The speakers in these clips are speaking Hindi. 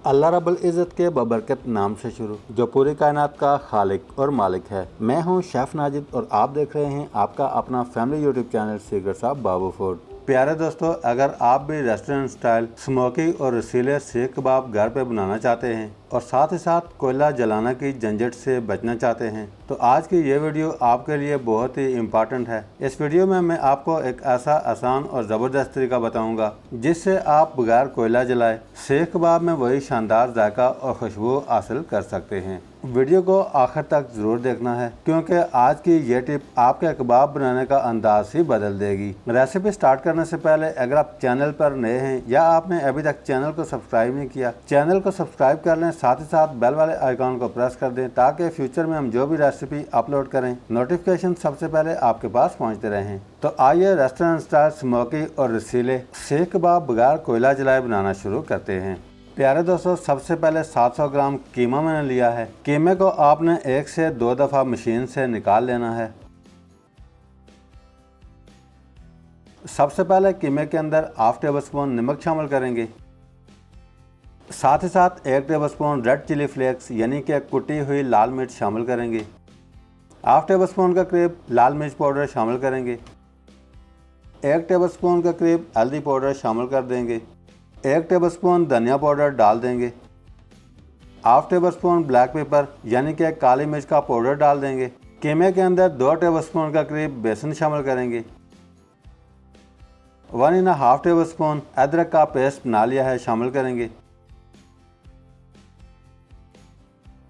अल्लाह रब्बुल इज़्ज़त के बबरकत नाम से शुरू, जो पूरी कायनात का खालिक और मालिक है। मैं हूं शेफ़ नाजिद और आप देख रहे हैं आपका अपना family YouTube channel secrets of Babu food. प्यारे दोस्तों, अगर आप भी रेस्टोरेंट स्टाइल स्मोकी और रसीले सीख कबाब घर पे बनाना चाहते हैं और साथ ही साथ कोयला जलाना की झंझट से बचना चाहते हैं, तो आज की ये वीडियो आपके लिए बहुत ही इम्पोर्टेंट है। इस वीडियो में मैं आपको एक ऐसा आसान और ज़बरदस्त तरीका बताऊंगा जिससे आप बगैर कोयला जलाए सीख कबाब में वही शानदार जायका और खुशबू हासिल कर सकते हैं। वीडियो को आखिर तक ज़रूर देखना है क्योंकि आज की ये टिप आपके कबाब बनाने का अंदाज ही बदल देगी। रेसिपी स्टार्ट करने से पहले अगर आप चैनल पर नए हैं या आपने अभी तक चैनल को सब्सक्राइब नहीं किया, चैनल को सब्सक्राइब कर लें, साथ ही साथ बेल वाले आइकॉन को प्रेस कर दें ताकि फ्यूचर में हम जो भी रेसिपी अपलोड करें नोटिफिकेशन सबसे पहले आपके पास पहुँचते रहें। तो आइए रेस्टोरेंट स्टाइल स्मोकी और रसीले सीख कबाब बगैर कोयला जलाए बनाना शुरू करते हैं। प्यारे दोस्तों, सबसे पहले 700 ग्राम कीमा मैंने लिया है। कीमे को आपने 1 से 2 दफ़ा मशीन से निकाल लेना है। सबसे पहले कीमे के अंदर हाफ टेबल स्पून नमक शामिल करेंगे। साथ ही साथ 1 tablespoon red chilli flakes यानी कि कुटी हुई लाल मिर्च शामिल करेंगे। हाफ टेबल स्पून का करीब लाल मिर्च पाउडर शामिल करेंगे। 1 टेबल स्पून का करीब हल्दी पाउडर शामिल कर देंगे। 1 टेबल स्पून धनिया पाउडर डाल देंगे। Half table spoon black pepper यानी कि काली मिर्च का पाउडर डाल देंगे। कीमे के अंदर 2 टेबल स्पून का करीब बेसन शामिल करेंगे। 1.5 टेबल स्पून अदरक का पेस्ट बना लिया है शामिल करेंगे।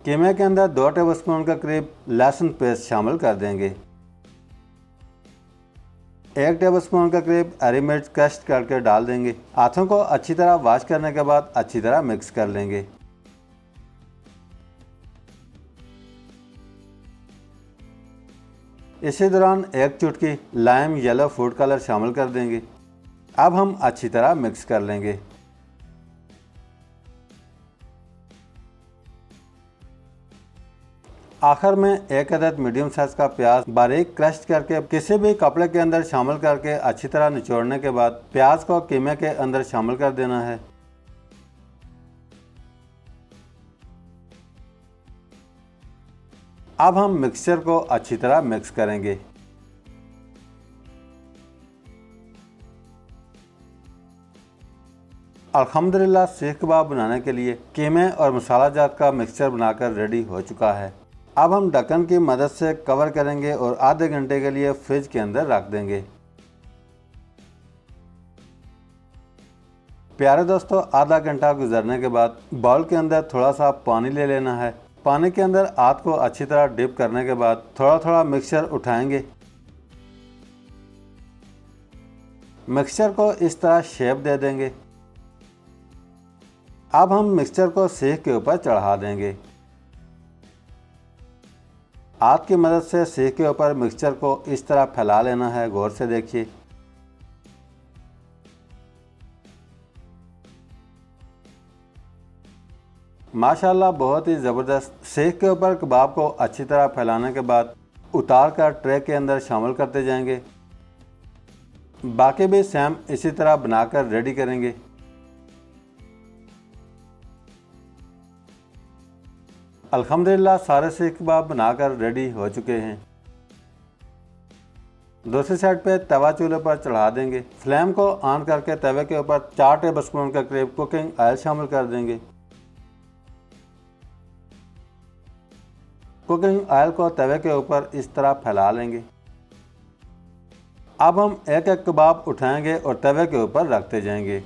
कीमे के अंदर 2 टेबल स्पून का करीब लहसुन पेस्ट शामिल कर देंगे। 1 टेबल स्पून का करीब हरी मिर्च क्रश करके डाल देंगे। हाथों को अच्छी तरह वॉश करने के बाद अच्छी तरह मिक्स कर लेंगे। इसी दौरान 1 चुटकी लाइम येलो फूड कलर शामिल कर देंगे। अब हम अच्छी तरह मिक्स कर लेंगे। आखिर में 1 अदद मीडियम साइज का प्याज बारीक क्रश करके किसी भी कपड़े के अंदर शामिल करके अच्छी तरह निचोड़ने के बाद प्याज को कीमे के अंदर शामिल कर देना है। अब हम मिक्सचर को अच्छी तरह मिक्स करेंगे। अल्हम्दुलिल्लाह, सीख कबाब बनाने के लिए कीमे और मसाला जात का मिक्सचर बनाकर रेडी हो चुका है। अब हम ढक्कन की मदद से कवर करेंगे और आधे घंटे के लिए फ्रिज के अंदर रख देंगे। प्यारे दोस्तों, आधा घंटा गुजरने के बाद बाउल के अंदर थोड़ा सा पानी ले लेना है। पानी के अंदर हाथ को अच्छी तरह डिप करने के बाद थोड़ा थोड़ा मिक्सचर उठाएंगे। मिक्सचर को इस तरह शेप दे देंगे। अब हम मिक्सचर को सीख के ऊपर चढ़ा देंगे। हाथ की मदद से सीख के ऊपर मिक्सचर को इस तरह फैला लेना है। गौर से देखिए। माशाल्लाह, बहुत ही ज़बरदस्त। सीख के ऊपर कबाब को अच्छी तरह फैलाने के बाद उतार कर ट्रे के अंदर शामिल करते जाएंगे। बाकी भी सेम इसी तरह बनाकर रेडी करेंगे। अल्हम्दुलिल्लाह, सारे सीख कबाब बनाकर रेडी हो चुके हैं। दूसरी साइड पे तवा चूल्हे पर चढ़ा देंगे। फ्लेम को ऑन करके तवे के ऊपर 4 टेबल स्पून का करीब कुकिंग ऑयल शामिल कर देंगे। कुकिंग ऑयल को तवे के ऊपर इस तरह फैला लेंगे। अब हम एक एक कबाब उठाएंगे और तवे के ऊपर रखते जाएंगे।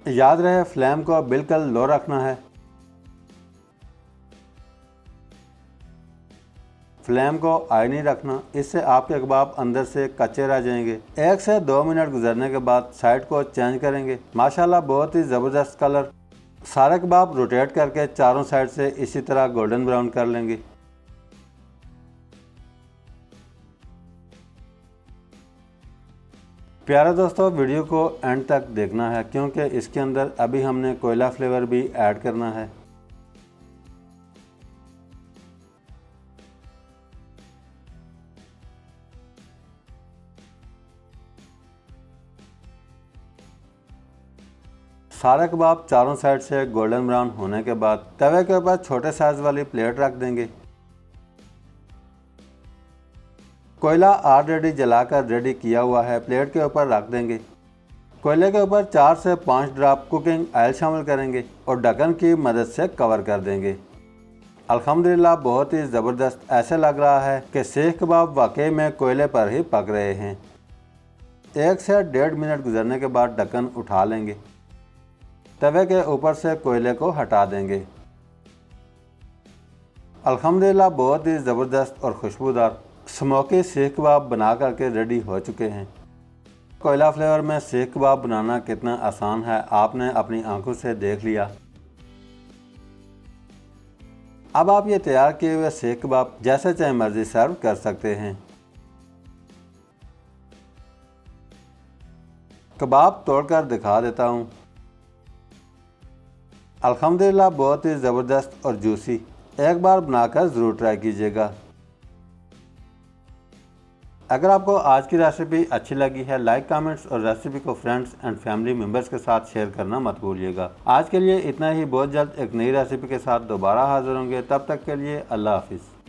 याद रहे, फ्लेम को बिल्कुल लो रखना है। फ्लेम को हाई नहीं रखना, इससे आपके कबाब अंदर से कच्चे रह जाएंगे। 1 से 2 मिनट गुजरने के बाद साइड को चेंज करेंगे। माशाल्लाह, बहुत ही ज़बरदस्त कलर। सारे कबाब रोटेट करके चारों साइड से इसी तरह गोल्डन ब्राउन कर लेंगे। प्यारे दोस्तों, वीडियो को एंड तक देखना है क्योंकि इसके अंदर अभी हमने कोयला फ्लेवर भी ऐड करना है। सारे कबाब चारों साइड से गोल्डन ब्राउन होने के बाद तवे के ऊपर छोटे साइज वाली प्लेट रख देंगे। कोयला ऑलरेडी जलाकर रेडी किया हुआ है, प्लेट के ऊपर रख देंगे। कोयले के ऊपर 4 से 5 ड्रॉप कुकिंग ऑयल शामिल करेंगे और ढक्कन की मदद से कवर कर देंगे। अल्हम्दुलिल्लाह बहुत ही ज़बरदस्त ऐसे लग रहा है कि सीख कबाब वाकई में कोयले पर ही पक रहे हैं। 1 से 1.5 मिनट गुजरने के बाद ढक्कन उठा लेंगे। तवे के ऊपर से कोयले को हटा देंगे। अल्हम्दुलिल्लाह बहुत ही ज़बरदस्त और खुशबूदार स्मोकी सीख कबाब बना करके रेडी हो चुके हैं। कोयला फ्लेवर में सीख कबाब बनाना कितना आसान है आपने अपनी आंखों से देख लिया। अब आप ये तैयार किए हुए सीख कबाब जैसे चाहे मर्जी सर्व कर सकते हैं। कबाब तोड़कर दिखा देता हूँ। अल्हम्दुलिल्लाह बहुत ही ज़बरदस्त और जूसी, एक बार बनाकर ज़रूर ट्राई कीजिएगा। अगर आपको आज की रेसिपी अच्छी लगी है, लाइक कमेंट्स और रेसिपी को फ्रेंड्स एंड फैमिली मेम्बर्स के साथ शेयर करना मत भूलिएगा। आज के लिए इतना ही, बहुत जल्द एक नई रेसिपी के साथ दोबारा हाजिर होंगे। तब तक के लिए अल्लाह हाफिज़।